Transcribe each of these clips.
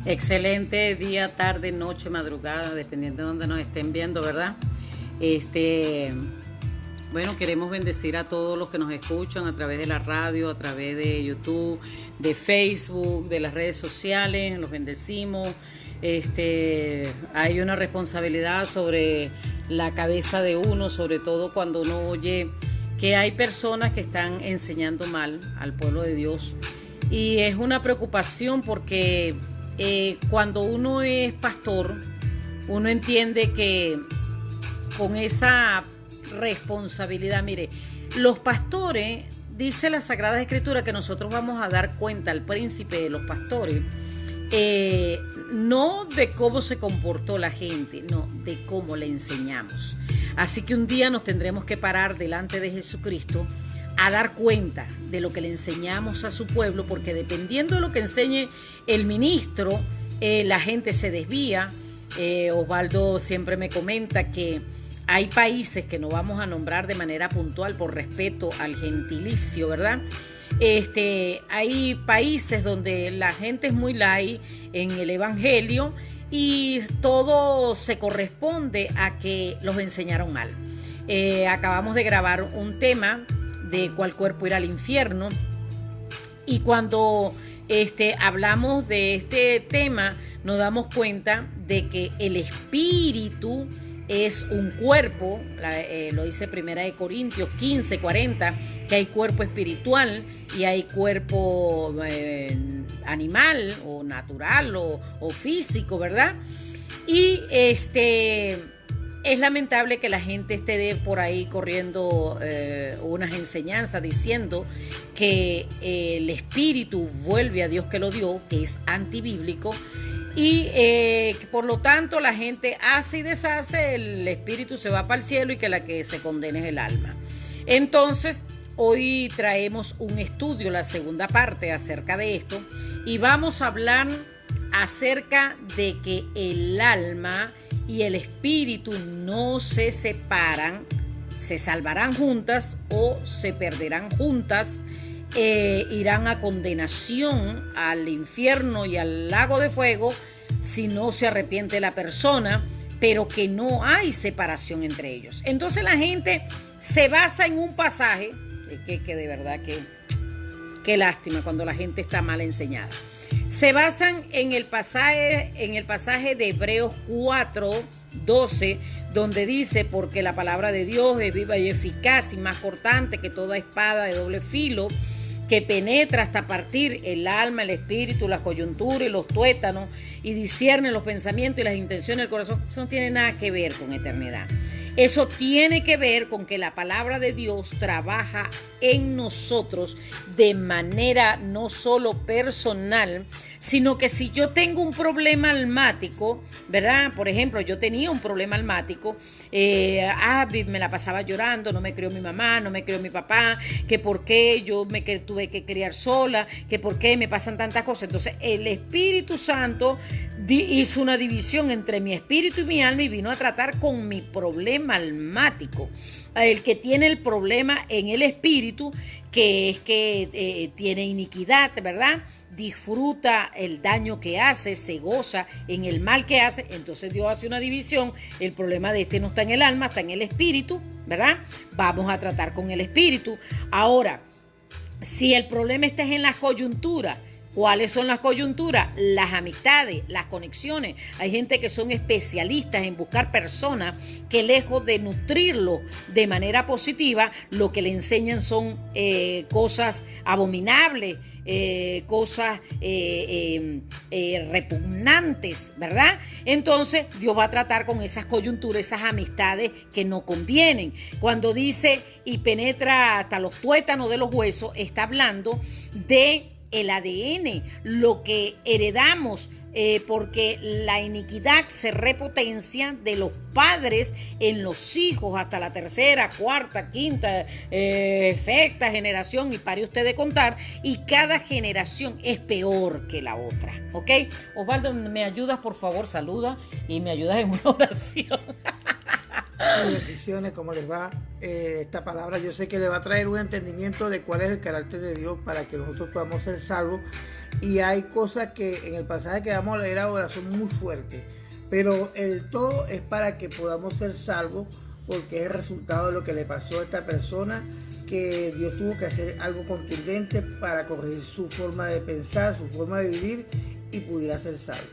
Excelente día, tarde, noche, madrugada, dependiendo de donde nos estén viendo, ¿verdad? Este, bueno, queremos bendecir a todos los que nos escuchan a través de la radio, a través de YouTube, de Facebook, de las redes sociales, los bendecimos. Hay una responsabilidad sobre la cabeza de uno, sobre todo cuando uno oye que hay personas que están enseñando mal al pueblo de Dios. Y es una preocupación porque cuando uno es pastor, uno entiende que con esa responsabilidad, mire, los pastores, dice la Sagrada Escritura que nosotros vamos a dar cuenta al príncipe de los pastores, no de cómo se comportó la gente, no, de cómo le enseñamos. Así que un día nos tendremos que parar delante de Jesucristo a dar cuenta de lo que le enseñamos a su pueblo, porque dependiendo de lo que enseñe el ministro, la gente se desvía. Osvaldo siempre me comenta que hay países que no vamos a nombrar de manera puntual por respeto al gentilicio, ¿verdad? Hay países donde la gente es muy light en el evangelio y todo se corresponde a que los enseñaron mal. Acabamos de grabar un tema de cuál cuerpo irá al infierno, y cuando hablamos de este tema nos damos cuenta de que el espíritu es un cuerpo, lo dice Primera de Corintios 15:40, que hay cuerpo espiritual y hay cuerpo animal o natural o físico, ¿verdad? Y es lamentable que la gente esté por ahí corriendo unas enseñanzas diciendo que el espíritu vuelve a Dios que lo dio, que es antibíblico, y por lo tanto la gente hace y deshace, el espíritu se va para el cielo y que la que se condena es el alma. Entonces, hoy traemos un estudio, la segunda parte acerca de esto, y vamos a hablar acerca de que el alma y el espíritu no se separan, se salvarán juntas o se perderán juntas, irán a condenación al infierno y al lago de fuego si no se arrepiente la persona, pero que no hay separación entre ellos. Entonces la gente se basa en un pasaje, que de verdad que qué lástima cuando la gente está mal enseñada. Se basan en el pasaje de Hebreos 4:12, donde dice: porque la palabra de Dios es viva y eficaz y más cortante que toda espada de doble filo, que penetra hasta partir el alma, el espíritu, las coyunturas y los tuétanos, y discierne los pensamientos y las intenciones del corazón. Eso no tiene nada que ver con eternidad. Eso tiene que ver con que la palabra de Dios trabaja en nosotros de manera no solo personal, sino que si yo tengo un problema almático, ¿verdad? Por ejemplo, yo tenía un problema almático, me la pasaba llorando, no me crió mi mamá, no me crió mi papá, que por qué yo me tuve que criar sola, que por qué me pasan tantas cosas. Entonces, el Espíritu Santo hizo una división entre mi espíritu y mi alma y vino a tratar con mi problema almático. El que tiene el problema en el espíritu, que es que tiene iniquidad, ¿verdad? Disfruta el daño que hace, se goza en el mal que hace. Entonces Dios hace una división. El problema de no está en el alma, está en el espíritu, ¿verdad? Vamos a tratar con el espíritu. Ahora, si el problema está en las coyunturas, ¿cuáles son las coyunturas? Las amistades, las conexiones. Hay gente que son especialistas en buscar personas que, lejos de nutrirlo de manera positiva, lo que le enseñan son cosas abominables, cosas repugnantes, ¿verdad? Entonces Dios va a tratar con esas coyunturas, esas amistades que no convienen. Cuando dice y penetra hasta los tuétanos de los huesos, está hablando de el ADN, lo que heredamos, porque la iniquidad se repotencia de los padres en los hijos hasta la tercera, cuarta, quinta, sexta generación, y pare usted de contar, y cada generación es peor que la otra, ¿ok? Osvaldo, ¿me ayudas, por favor? Saluda y me ayudas en una oración. Bendiciones, ¿cómo les va? Esta palabra yo sé que le va a traer un entendimiento de cuál es el carácter de Dios para que nosotros podamos ser salvos Y hay cosas que en el pasaje que vamos a leer ahora son muy fuertes, pero el todo es para que podamos ser salvos, porque es el resultado de lo que le pasó a esta persona, que Dios tuvo que hacer algo contundente para corregir su forma de pensar, su forma de vivir, y pudiera ser salvo.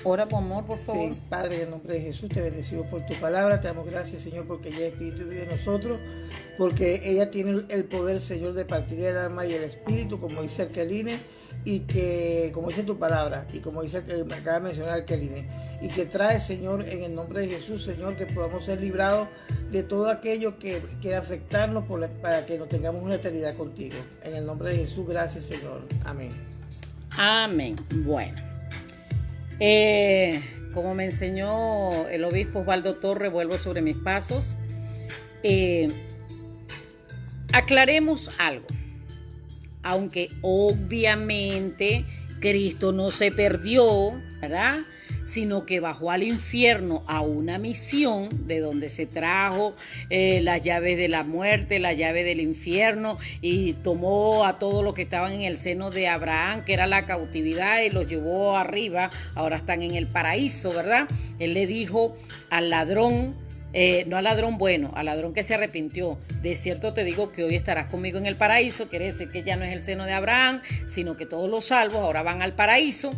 Ora por amor, por favor. Sí, Padre, en el nombre de Jesús, te bendecimos por tu palabra, te damos gracias, Señor, porque ella es Espíritu vive en nosotros, porque ella tiene el poder, Señor, de partir el alma y el espíritu, como dice Alqueline, y que, como dice tu palabra, y como dice que me acaba de mencionar Alqueline, y que trae, Señor, en el nombre de Jesús, Señor, que podamos ser librados de todo aquello que quiera afectarnos para que nos tengamos una eternidad contigo. En el nombre de Jesús, gracias, Señor. Amén. Amén. Bueno. Como me enseñó el obispo Osvaldo Torres, vuelvo sobre mis pasos. Aclaremos algo. Aunque obviamente Cristo no se perdió, ¿verdad?, sino que bajó al infierno a una misión de donde se trajo las llaves de la muerte, la llave del infierno, y tomó a todos los que estaban en el seno de Abraham, que era la cautividad, y los llevó arriba. Ahora están en el paraíso, ¿verdad? Él le dijo al ladrón, no al ladrón bueno, al ladrón que se arrepintió: de cierto te digo que hoy estarás conmigo en el paraíso. Quiere decir que ya no es el seno de Abraham, sino que todos los salvos ahora van al paraíso,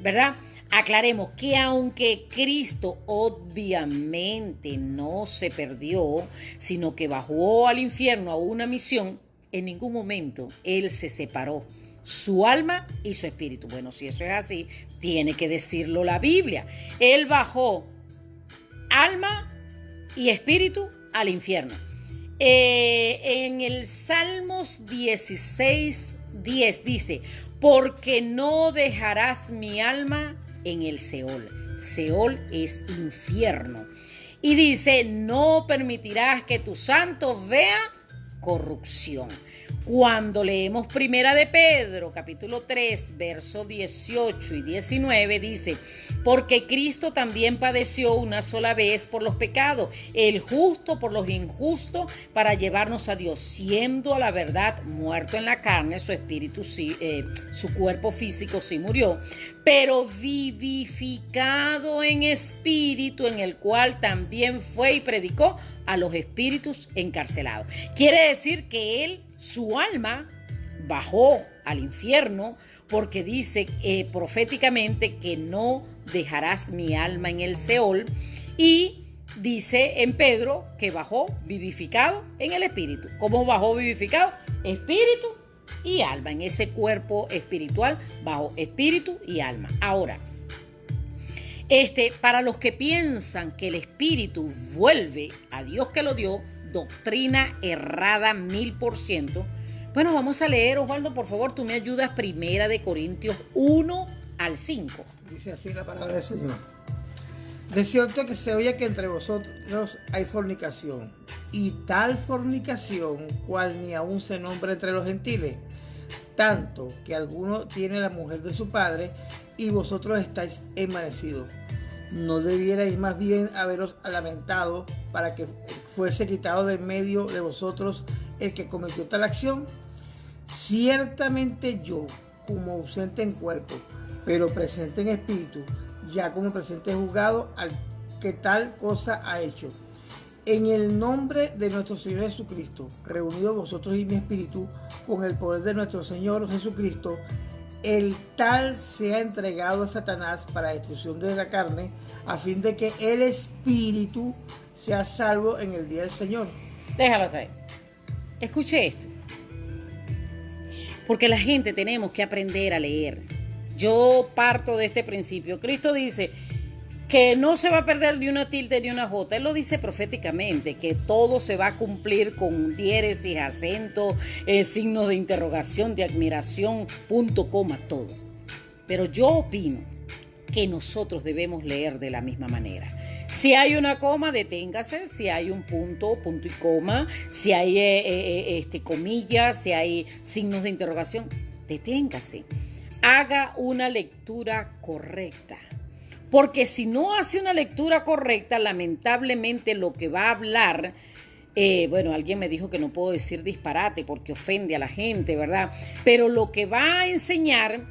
¿verdad? Aclaremos que aunque Cristo obviamente no se perdió, sino que bajó al infierno a una misión, en ningún momento Él se separó, su alma y su espíritu. Bueno, si eso es así, tiene que decirlo la Biblia. Él bajó alma y espíritu al infierno. En el Salmos 16:10 dice: porque no dejarás mi alma en el Seol. Seol es infierno. Y dice: no permitirás que tu santo vea corrupción. Cuando leemos Primera de Pedro, capítulo 3, versos 18 y 19, dice: porque Cristo también padeció una sola vez por los pecados, el justo por los injustos, para llevarnos a Dios, siendo a la verdad muerto en la carne, su espíritu sí, su cuerpo físico sí murió, pero vivificado en espíritu, en el cual también fue y predicó a los espíritus encarcelados. Quiere decir que él, su alma, bajó al infierno, porque dice proféticamente que no dejarás mi alma en el Seol, y dice en Pedro que bajó vivificado en el espíritu. ¿Cómo bajó vivificado? Espíritu y alma, en ese cuerpo espiritual, bajo espíritu y alma. Ahora, para los que piensan que el espíritu vuelve a Dios que lo dio, doctrina errada 1000%. Bueno, vamos a leer, Osvaldo, por favor, tú me ayudas. Primera de Corintios 1 al 5. Dice así la palabra del Señor: de cierto que se oye que entre vosotros hay fornicación, y tal fornicación cual ni aún se nombra entre los gentiles, tanto que alguno tiene la mujer de su padre, y vosotros estáis envanecidos. ¿No debierais más bien haberos lamentado para que fuese quitado de en medio de vosotros el que cometió tal acción? Ciertamente yo, como ausente en cuerpo, pero presente en espíritu, ya como presente juzgado al que tal cosa ha hecho. En el nombre de nuestro Señor Jesucristo, reunidos vosotros y mi espíritu, con el poder de nuestro Señor Jesucristo, el tal sea entregado a Satanás para destrucción de la carne, a fin de que el espíritu sea salvo en el día del Señor. Déjalo ahí. Escuche esto. Porque la gente tenemos que aprender a leer. Yo parto de este principio. Cristo dice que no se va a perder ni una tilde ni una jota. Él lo dice proféticamente, que todo se va a cumplir con diéresis, acentos, signos de interrogación, de admiración, punto, coma, todo. Pero yo opino que nosotros debemos leer de la misma manera. Si hay una coma, deténgase. Si hay un punto, punto y coma. Si hay comillas, si hay signos de interrogación, deténgase. Haga una lectura correcta. Porque si no hace una lectura correcta, lamentablemente lo que va a hablar Bueno, alguien me dijo que no puedo decir disparate porque ofende a la gente, ¿verdad? Pero lo que va a enseñar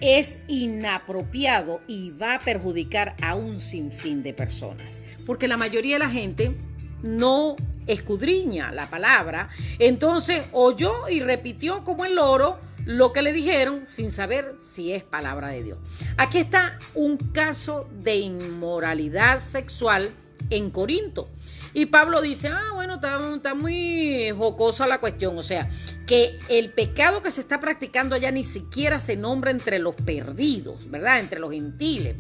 es inapropiado y va a perjudicar a un sinfín de personas. Porque la mayoría de la gente no escudriña la palabra, entonces oyó y repitió como el loro lo que le dijeron sin saber si es palabra de Dios. Aquí está un caso de inmoralidad sexual en Corinto. Y Pablo dice, bueno, está muy jocosa la cuestión. O sea, que el pecado que se está practicando allá ni siquiera se nombra entre los perdidos, ¿verdad? Entre los gentiles.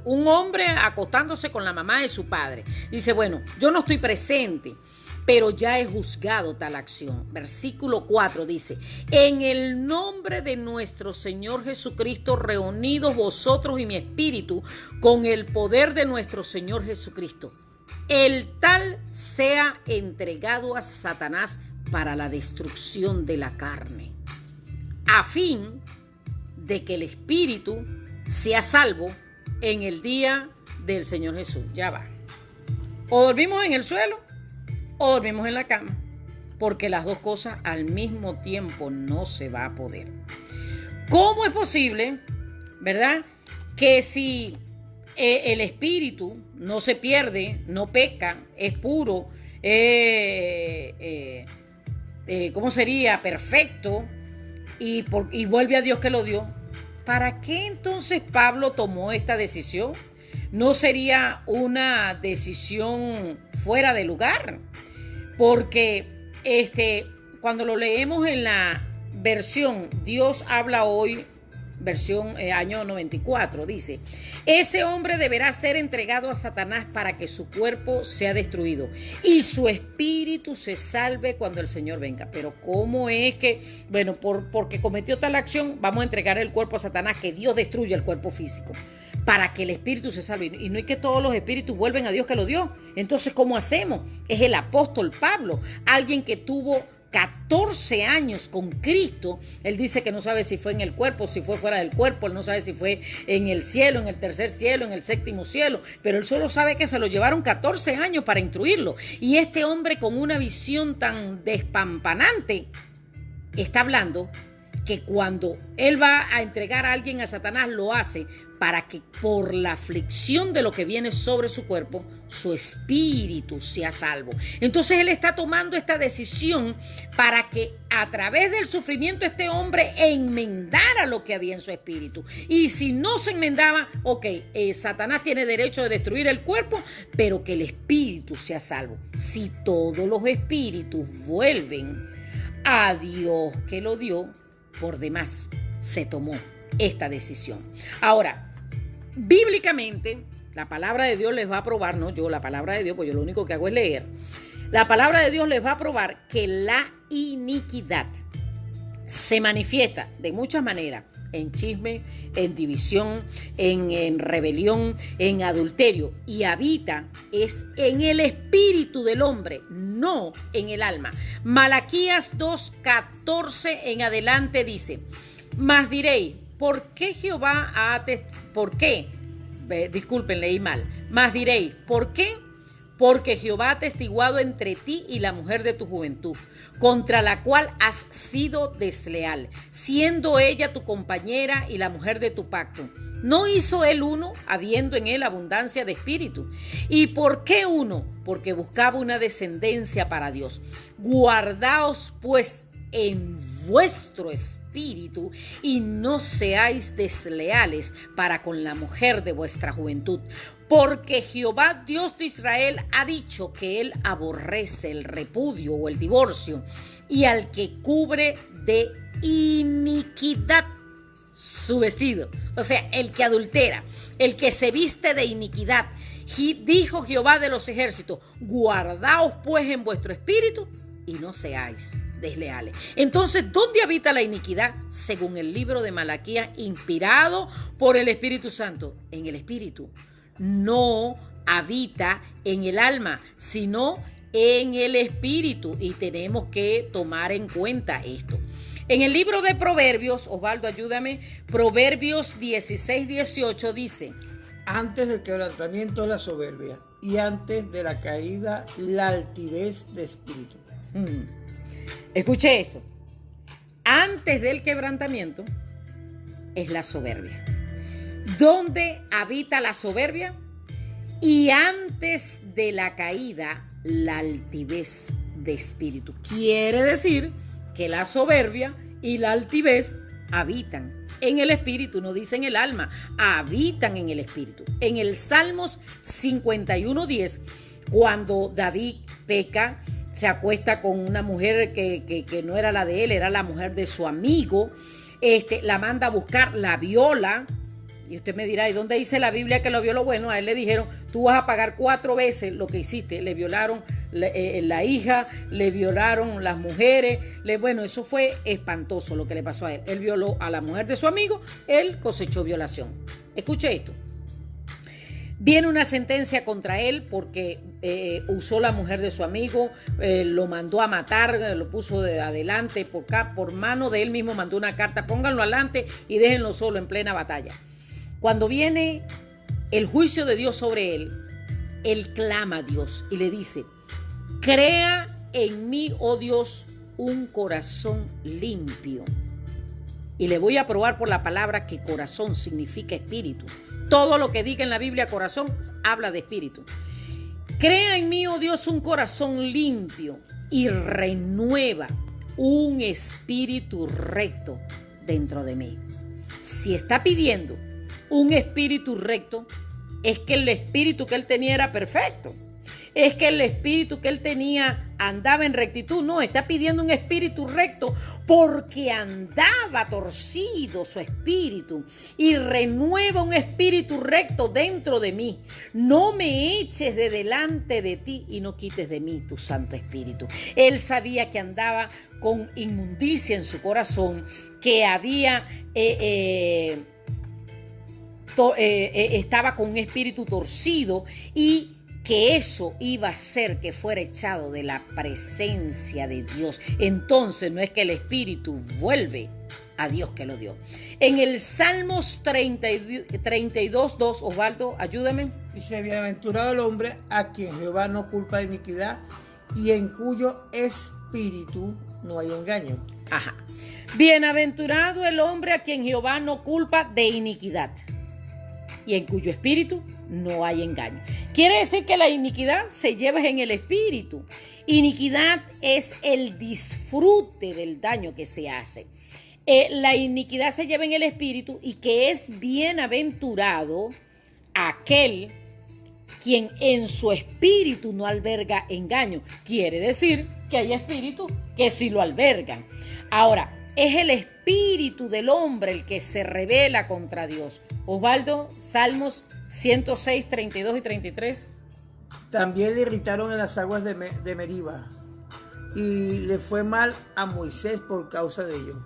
Un hombre acostándose con la mamá de su padre. Dice, bueno, yo no estoy presente, pero ya he juzgado tal acción. Versículo 4 dice, en el nombre de nuestro Señor Jesucristo, reunidos vosotros y mi espíritu, con el poder de nuestro Señor Jesucristo, el tal sea entregado a Satanás para la destrucción de la carne, a fin de que el espíritu sea salvo en el día del Señor Jesús. Ya va. O dormimos en el suelo o dormimos en la cama, porque las dos cosas al mismo tiempo no se va a poder. ¿Cómo es posible, verdad, que si el espíritu no se pierde, no peca, es puro, ¿cómo sería? Perfecto, y vuelve a Dios que lo dio? ¿Para qué entonces Pablo tomó esta decisión? ¿No sería una decisión fuera de lugar? Porque cuando lo leemos en la versión Dios habla hoy, versión año 94, dice, ese hombre deberá ser entregado a Satanás para que su cuerpo sea destruido y su espíritu se salve cuando el Señor venga. Pero ¿cómo es que, bueno, porque cometió tal acción, vamos a entregar el cuerpo a Satanás, que Dios destruya el cuerpo físico para que el espíritu se salve? Y no es que todos los espíritus vuelven a Dios que lo dio. Entonces, ¿cómo hacemos? Es el apóstol Pablo, alguien que tuvo 14 años con Cristo. Él dice que no sabe si fue en el cuerpo, si fue fuera del cuerpo. Él no sabe si fue en el cielo, en el tercer cielo, en el séptimo cielo. Pero él solo sabe que se lo llevaron 14 años para instruirlo. Y este hombre, con una visión tan despampanante, está hablando que cuando él va a entregar a alguien a Satanás, lo hace para que por la aflicción de lo que viene sobre su cuerpo, su espíritu sea salvo. Entonces él está tomando esta decisión para que a través del sufrimiento este hombre enmendara lo que había en su espíritu. Y si no se enmendaba, Satanás tiene derecho de destruir el cuerpo, pero que el espíritu sea salvo. Si todos los espíritus vuelven a Dios que lo dio, por demás se tomó esta decisión. Ahora, bíblicamente, la palabra de Dios les va a probar, no yo, la palabra de Dios, pues yo lo único que hago es leer. La palabra de Dios les va a probar que la iniquidad se manifiesta de muchas maneras: en chisme, en división, en rebelión, en adulterio, y habita es en el espíritu del hombre, no en el alma. Malaquías 2:14 en adelante dice: mas diréis, ¿por qué Jehová leí mal. Mas diréis, ¿por qué? Porque Jehová ha atestiguado entre ti y la mujer de tu juventud, contra la cual has sido desleal, siendo ella tu compañera y la mujer de tu pacto. ¿No hizo él uno, habiendo en él abundancia de espíritu? ¿Y por qué uno? Porque buscaba una descendencia para Dios. Guardaos pues en vuestro espíritu y no seáis desleales para con la mujer de vuestra juventud, porque Jehová Dios de Israel ha dicho que él aborrece el repudio o el divorcio y al que cubre de iniquidad su vestido, o sea, el que adultera, el que se viste de iniquidad. Dijo Jehová de los ejércitos: guardaos pues en vuestro espíritu y no seáis desleales. Entonces, ¿dónde habita la iniquidad? Según el libro de Malaquías, inspirado por el Espíritu Santo, en el espíritu. No habita en el alma, sino en el espíritu, y tenemos que tomar en cuenta esto. En el libro de Proverbios, Osvaldo, ayúdame, Proverbios 16:18 dice: antes del quebrantamiento la soberbia, y antes de la caída la altivez de espíritu. Escuche esto. Antes del quebrantamiento es la soberbia. ¿Dónde habita la soberbia? Y antes de la caída, la altivez de espíritu. Quiere decir que la soberbia y la altivez habitan en el espíritu, no dicen el alma, habitan en el espíritu. En el Salmos 51:10, cuando David peca, se acuesta con una mujer que no era la de él, era la mujer de su amigo, la manda a buscar, la viola. Y usted me dirá, ¿y dónde dice la Biblia que lo violó? Bueno, a él le dijeron, tú vas a pagar 4 veces lo que hiciste. Le violaron la hija, le violaron las mujeres. Bueno, eso fue espantoso lo que le pasó a él. Él violó a la mujer de su amigo, él cosechó violación. Escuche esto. Viene una sentencia contra él porque usó la mujer de su amigo, lo mandó a matar, lo puso de adelante, por mano de él mismo mandó una carta, pónganlo adelante y déjenlo solo en plena batalla. Cuando viene el juicio de Dios sobre él, él clama a Dios y le dice, crea en mí, oh Dios, un corazón limpio. Y le voy a probar por la palabra que corazón significa espíritu. Todo lo que diga en la Biblia corazón habla de espíritu. Crea en mí, oh Dios, un corazón limpio y renueva un espíritu recto dentro de mí. Si está pidiendo un espíritu recto, es que el espíritu que él tenía era perfecto. Es que el espíritu que él tenía andaba en rectitud. No, está pidiendo un espíritu recto porque andaba torcido su espíritu. Y renueva un espíritu recto dentro de mí. No me eches de delante de ti y no quites de mí tu Santo Espíritu. Él sabía que andaba con inmundicia en su corazón, que había... estaba con un espíritu torcido y que eso iba a hacer que fuera echado de la presencia de Dios. Entonces no es que el espíritu vuelve a Dios que lo dio. En el Salmos 32:2, Osvaldo, ayúdame. Dice, bienaventurado el hombre a quien Jehová no culpa de iniquidad y en cuyo espíritu no hay engaño. Ajá. Bienaventurado el hombre a quien Jehová no culpa de iniquidad y en cuyo espíritu no hay engaño. Quiere decir que la iniquidad se lleva en el espíritu. Iniquidad es el disfrute del daño que se hace. La iniquidad se lleva en el espíritu y que es bienaventurado aquel quien en su espíritu no alberga engaño. Quiere decir que hay espíritus que sí lo albergan. Ahora, es el espíritu del hombre el que se rebela contra Dios. Osvaldo, Salmos 106, 32 y 33. También le irritaron en las aguas de Meriba y le fue mal a Moisés por causa de ello,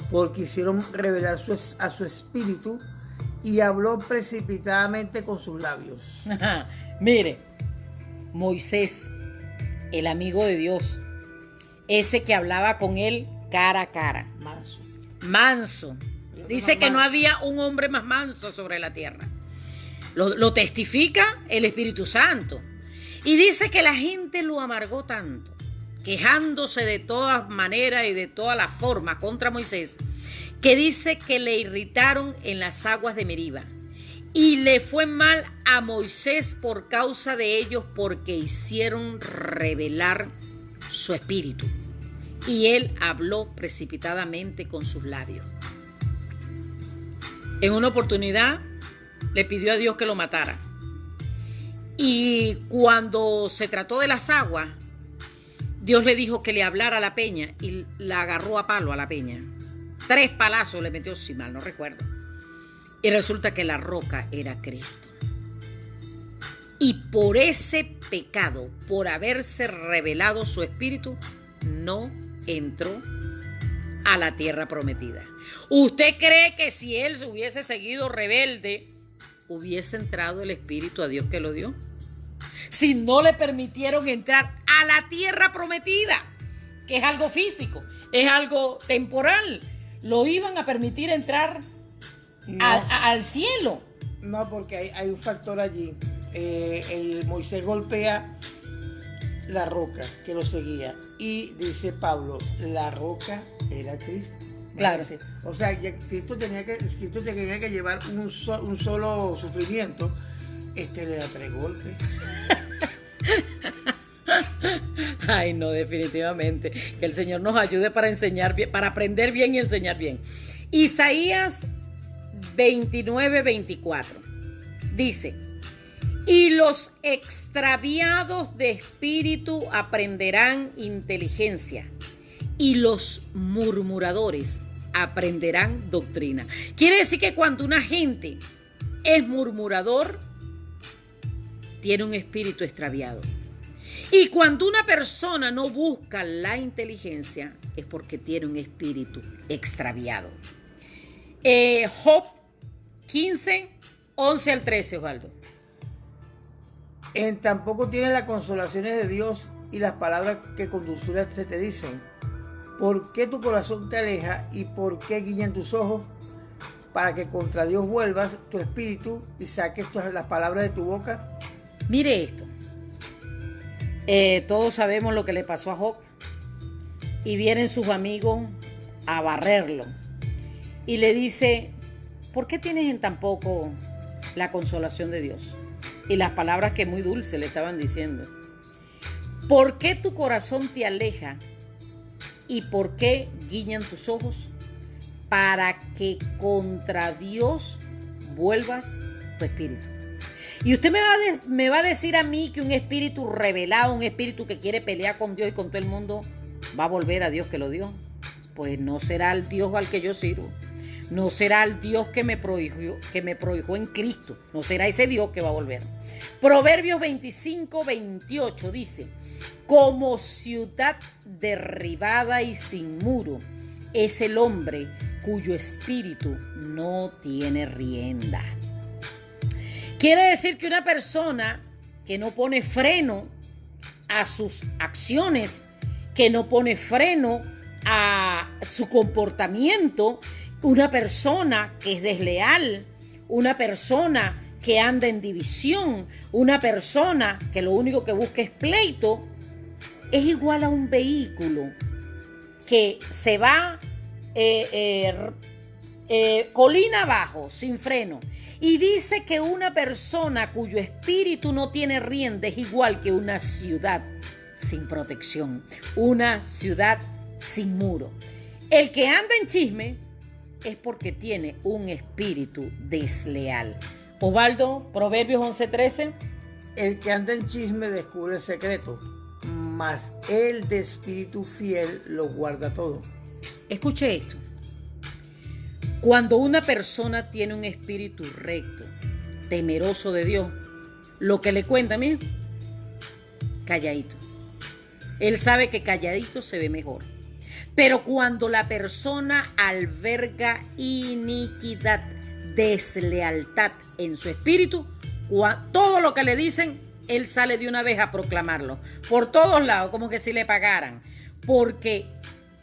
porque hicieron revelar a su espíritu y habló precipitadamente con sus labios. Mire, Moisés, el amigo de Dios, ese que hablaba con él cara a cara. Manso. Dice que no había un hombre más manso sobre la tierra. Lo testifica el Espíritu Santo. Y dice que la gente lo amargó tanto, quejándose de todas maneras y de todas las formas contra Moisés, que dice que le irritaron en las aguas de Meriba. Y le fue mal a Moisés por causa de ellos, porque hicieron revelar su espíritu. Y él habló precipitadamente con sus labios. En una oportunidad le pidió a Dios que lo matara. Y cuando se trató de las aguas, Dios le dijo que le hablara a la peña y la agarró a palo a la peña. 3 palazos le metió, si mal no recuerdo. Y resulta que la roca era Cristo. Y por ese pecado, por haberse revelado su espíritu, no entró a la tierra prometida. ¿Usted cree que si él se hubiese seguido rebelde, hubiese entrado el espíritu a Dios que lo dio? Si no le permitieron entrar a la tierra prometida, que es algo físico, es algo temporal, lo iban a permitir entrar al cielo. No, porque hay un factor allí. Moisés golpea la roca que lo seguía y dice Pablo, la roca era Cristo. Claro. O sea, Cristo tenía que llevar un solo sufrimiento, le da 3 golpes. Ay, no, definitivamente. Que el Señor nos ayude para enseñar bien, para aprender bien y enseñar bien. Isaías 29:24 dice: y los extraviados de espíritu aprenderán inteligencia, y los murmuradores aprenderán doctrina. Quiere decir que cuando una gente es murmurador, tiene un espíritu extraviado. Y cuando una persona no busca la inteligencia, es porque tiene un espíritu extraviado. Job 15:11-13, Osvaldo. En tampoco tiene las consolaciones de Dios y las palabras que con dulzura se te dicen. ¿Por qué tu corazón te aleja y por qué guiñan tus ojos? Para que contra Dios vuelvas tu espíritu y saques las palabras de tu boca. Mire esto. Todos sabemos lo que le pasó a Job. Y vienen sus amigos a barrerlo. Y le dice: ¿por qué tienes en tan poco la consolación de Dios? Y las palabras que muy dulces le estaban diciendo. ¿Por qué tu corazón te aleja? ¿Y por qué guiñan tus ojos? Para que contra Dios vuelvas tu espíritu. Y usted me va a decir a mí que un espíritu rebelado, un espíritu que quiere pelear con Dios y con todo el mundo, va a volver a Dios que lo dio. Pues no será el Dios al que yo sirvo. No será el Dios que me prohibió en Cristo. No será ese Dios que va a volver. Proverbios 25:28 dice: como ciudad derribada y sin muro es el hombre cuyo espíritu no tiene rienda. Quiere decir que una persona que no pone freno a sus acciones, que no pone freno a su comportamiento, una persona que es desleal, una persona que anda en división, una persona que lo único que busca es pleito, es igual a un vehículo que se va colina abajo, sin freno. Y dice que una persona cuyo espíritu no tiene rienda es igual que una ciudad sin protección, una ciudad sin muro. El que anda en chisme es porque tiene un espíritu desleal. Osvaldo, Proverbios 11:13. El que anda en chisme descubre el secreto, mas el de espíritu fiel lo guarda todo. Escuche esto. Cuando una persona tiene un espíritu recto, temeroso de Dios, lo que le cuenta a mí, calladito. Él sabe que calladito se ve mejor. Pero cuando la persona alberga iniquidad, deslealtad en su espíritu, todo lo que le dicen, él sale de una vez a proclamarlo. Por todos lados, como que si le pagaran. Porque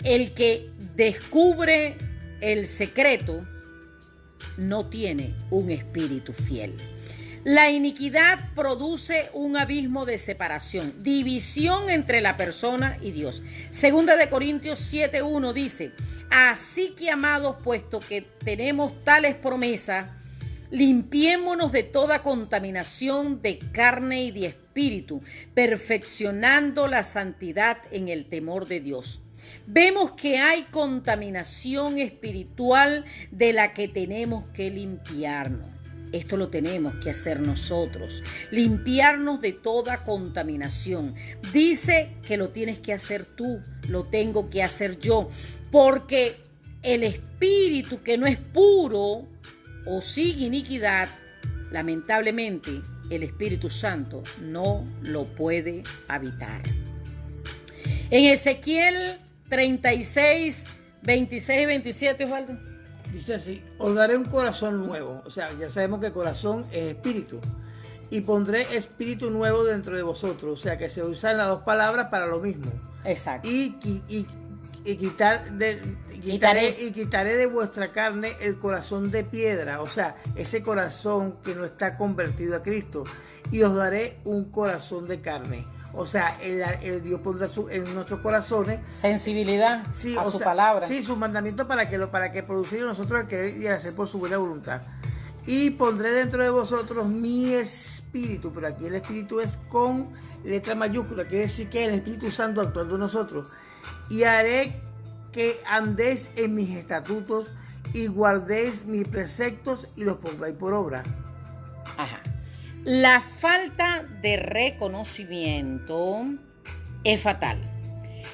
el que descubre el secreto no tiene un espíritu fiel. La iniquidad produce un abismo de separación, división entre la persona y Dios. Segunda de Corintios 7:1 dice: así que, amados, puesto que tenemos tales promesas, limpiémonos de toda contaminación de carne y de espíritu, perfeccionando la santidad en el temor de Dios. Vemos que hay contaminación espiritual de la que tenemos que limpiarnos. Esto lo tenemos que hacer nosotros, limpiarnos de toda contaminación. Dice que lo tienes que hacer tú, lo tengo que hacer yo, porque el espíritu que no es puro o sigue iniquidad, lamentablemente el Espíritu Santo no lo puede habitar. En Ezequiel 36, 26 y 27, Osvaldo. Dice así: os daré un corazón nuevo. O sea, ya sabemos que corazón es espíritu. Y pondré espíritu nuevo dentro de vosotros. O sea, que se usan las dos palabras para lo mismo. Exacto. Y y quitaré de vuestra carne el corazón de piedra, o sea, ese corazón que no está convertido a Cristo, y os daré un corazón de carne. O sea, el Dios pondrá en nuestros corazones sensibilidad a su palabra. Sí, sus mandamientos para que producir en nosotros el querer y el hacer por su buena voluntad. Y pondré dentro de vosotros mi espíritu, pero aquí el espíritu es con letra mayúscula, quiere decir que el Espíritu Santo actuando en nosotros. Y haré que andéis en mis estatutos y guardéis mis preceptos y los pongáis por obra. Ajá. La falta de reconocimiento es fatal.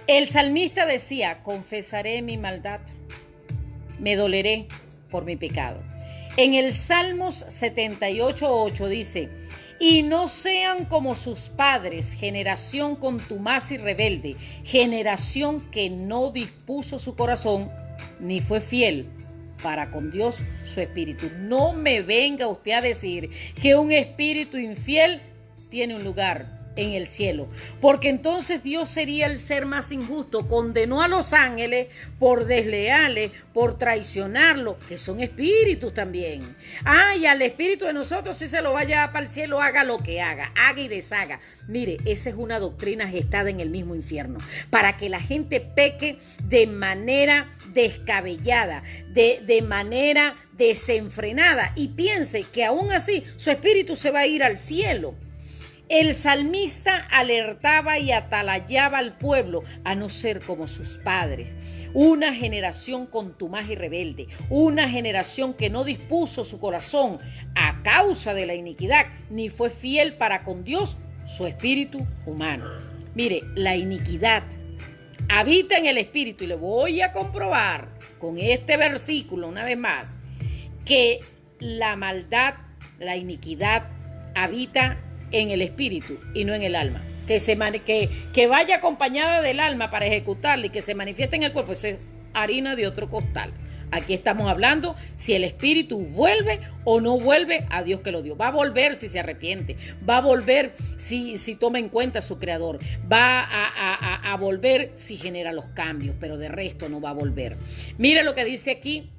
El salmista decía: confesaré mi maldad, me doleré por mi pecado. En el Salmos 78:8 dice: y no sean como sus padres, generación contumaz y rebelde, generación que no dispuso su corazón ni fue fiel para con Dios su espíritu. No me venga usted a decir que un espíritu infiel tiene un lugar en el cielo, porque entonces Dios sería el ser más injusto. Condenó a los ángeles por desleales, por traicionarlo, que son espíritus también. Y al espíritu de nosotros, si se lo va a llevar para el cielo, haga lo que haga y deshaga. Mire, esa es una doctrina gestada en el mismo infierno, para que la gente peque de manera descabellada, de manera desenfrenada, y piense que aún así su espíritu se va a ir al cielo. El salmista alertaba y atalayaba al pueblo a no ser como sus padres, una generación contumaz y rebelde, una generación que no dispuso su corazón a causa de la iniquidad, ni fue fiel para con Dios, su espíritu humano. Mire, la iniquidad habita en el espíritu, y le voy a comprobar con este versículo una vez más que la maldad, la iniquidad habita en el espíritu y no en el alma. Que vaya acompañada del alma para ejecutarla y que se manifieste en el cuerpo, es harina de otro costal. Aquí estamos hablando si el espíritu vuelve o no vuelve a Dios que lo dio. Va a volver si se arrepiente, va a volver si toma en cuenta su creador, va a volver si genera los cambios, pero de resto no va a volver. Mire lo que dice aquí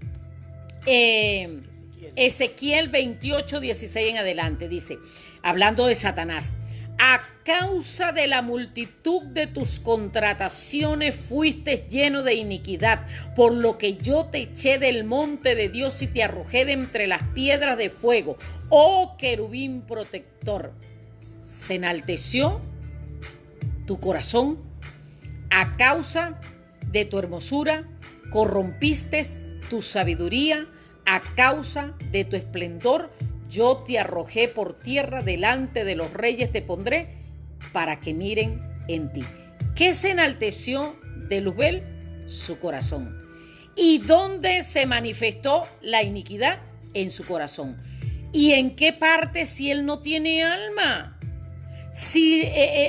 Ezequiel 28:16 en adelante, dice, hablando de Satanás: a causa de la multitud de tus contrataciones fuiste lleno de iniquidad, por lo que yo te eché del monte de Dios y te arrojé de entre las piedras de fuego, oh querubín protector. Se enalteció tu corazón a causa de tu hermosura, corrompiste tu sabiduría a causa de tu esplendor. Yo te arrojé por tierra, delante de los reyes te pondré, para que miren en ti. ¿Qué se enalteció de Luzbel? Su corazón. ¿Y dónde se manifestó la iniquidad? En su corazón. ¿Y en qué parte si él no tiene alma? Si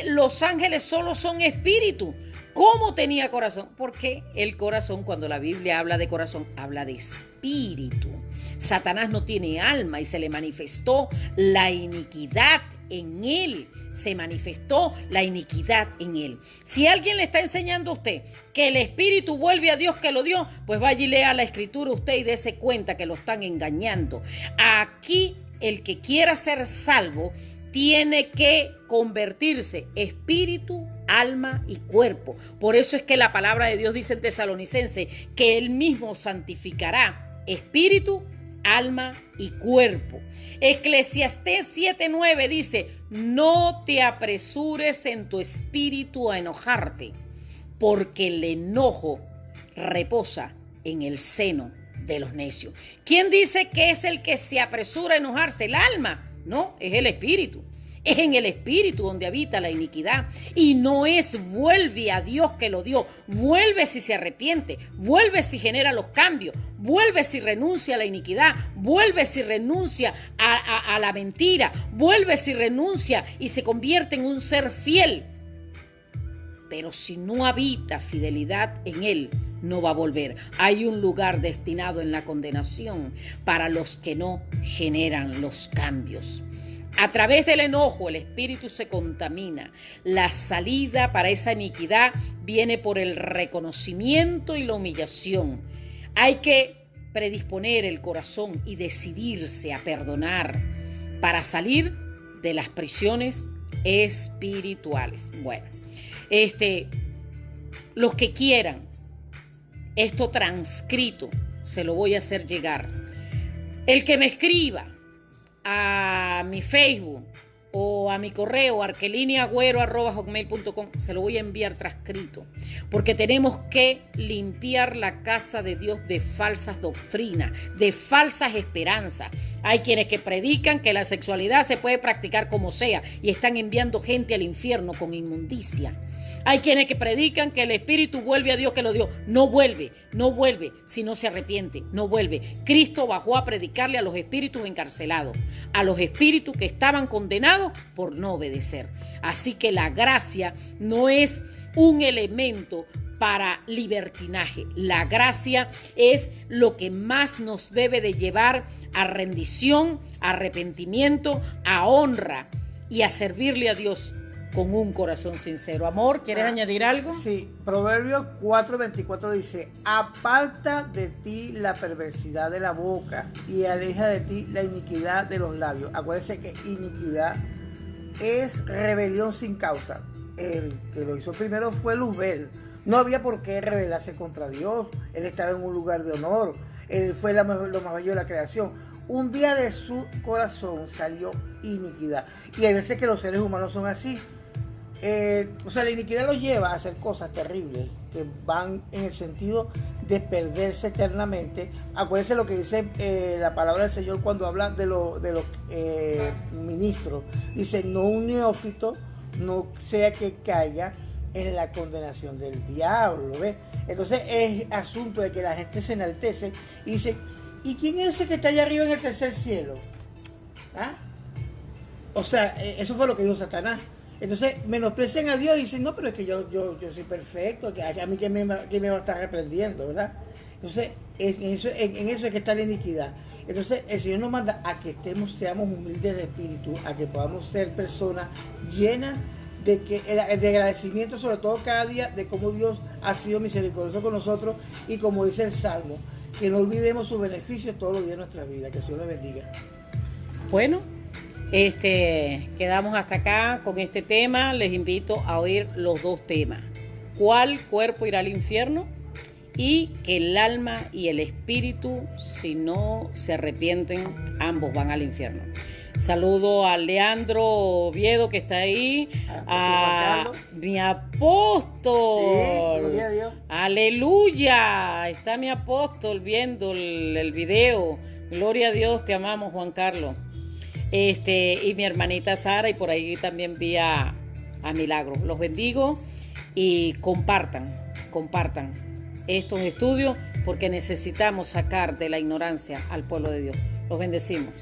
los ángeles solo son espíritu, ¿cómo tenía corazón? Porque el corazón, cuando la Biblia habla de corazón, habla de espíritu. Satanás no tiene alma y se le manifestó la iniquidad en él. Se manifestó la iniquidad en él. Si alguien le está enseñando a usted que el espíritu vuelve a Dios que lo dio, pues vaya y lea la escritura usted y dése cuenta que lo están engañando. Aquí el que quiera ser salvo tiene que convertirse espíritu, alma y cuerpo. Por eso es que la palabra de Dios dice en Tesalonicenses que él mismo santificará espíritu, alma y cuerpo. Eclesiastés 7:9 dice: no te apresures en tu espíritu a enojarte, porque el enojo reposa en el seno de los necios. ¿Quién dice que es el que se apresura a enojarse? ¿El alma? No, es el espíritu. Es en el espíritu donde habita la iniquidad, y no es vuelve a Dios que lo dio. Vuelve si se arrepiente, vuelve si genera los cambios, vuelve si renuncia a la iniquidad, vuelve si renuncia a la mentira, vuelve si renuncia y se convierte en un ser fiel. Pero si no habita fidelidad en él, no va a volver. Hay un lugar destinado en la condenación para los que no generan los cambios. A través del enojo el espíritu se contamina. La salida para esa iniquidad viene por el reconocimiento y la humillación. Hay que predisponer el corazón y decidirse a perdonar para salir de las prisiones espirituales. Bueno, los que quieran esto transcrito, se lo voy a hacer llegar. El que me escriba a mi Facebook o a mi correo arkeliniagüero@hotmail.com, se lo voy a enviar transcrito, porque tenemos que limpiar la casa de Dios de falsas doctrinas, de falsas esperanzas. Hay quienes que predican que la sexualidad se puede practicar como sea y están enviando gente al infierno con inmundicia. Hay quienes que predican que el espíritu vuelve a Dios que lo dio. No vuelve si no se arrepiente, no vuelve. Cristo bajó a predicarle a los espíritus encarcelados, a los espíritus que estaban condenados por no obedecer. Así que la gracia no es un elemento para libertinaje. La gracia es lo que más nos debe de llevar a rendición, a arrepentimiento, a honra y a servirle a Dios con un corazón sincero. Amor, ¿quieres añadir algo? Sí, Proverbios 4:24 dice: aparta de ti la perversidad de la boca y aleja de ti la iniquidad de los labios. Acuérdense que iniquidad es rebelión sin causa. El que lo hizo primero fue Luzbel. No había por qué rebelarse contra Dios. Él estaba en un lugar de honor. Él fue lo más bello de la creación. Un día de su corazón salió iniquidad. Y hay veces que los seres humanos son así. La iniquidad los lleva a hacer cosas terribles que van en el sentido de perderse eternamente. Acuérdense lo que dice la palabra del Señor cuando habla de los ministros. Dice: no un neófito no sea que caiga en la condenación del diablo. ¿Ves? Entonces es asunto de que la gente se enaltece y dice: ¿y quién es ese que está allá arriba en el tercer cielo? ¿Ah? O sea, eso fue lo que dijo Satanás. Entonces menosprecian a Dios y dicen: no, pero es que yo soy perfecto, que a mí que me va a estar reprendiendo, ¿verdad? Entonces en eso es que está la iniquidad. Entonces el Señor nos manda a que seamos humildes de espíritu, a que podamos ser personas llenas de agradecimiento, sobre todo cada día, de cómo Dios ha sido misericordioso con nosotros, y como dice el Salmo, que no olvidemos sus beneficios todos los días de nuestra vida. Que el Señor les bendiga. Bueno, quedamos hasta acá con este tema. Les invito a oír los dos temas: ¿cuál cuerpo irá al infierno? Y que el alma y el espíritu, si no se arrepienten, ambos van al infierno. Saludo a Leandro Oviedo, que está ahí, a mi apóstol. Sí, gloria a Dios. Aleluya, está mi apóstol viendo el video. Gloria a Dios, te amamos, Juan Carlos. Y mi hermanita Sara, y por ahí también vi a Milagro. Los bendigo y compartan estos estudios, porque necesitamos sacar de la ignorancia al pueblo de Dios. Los bendecimos.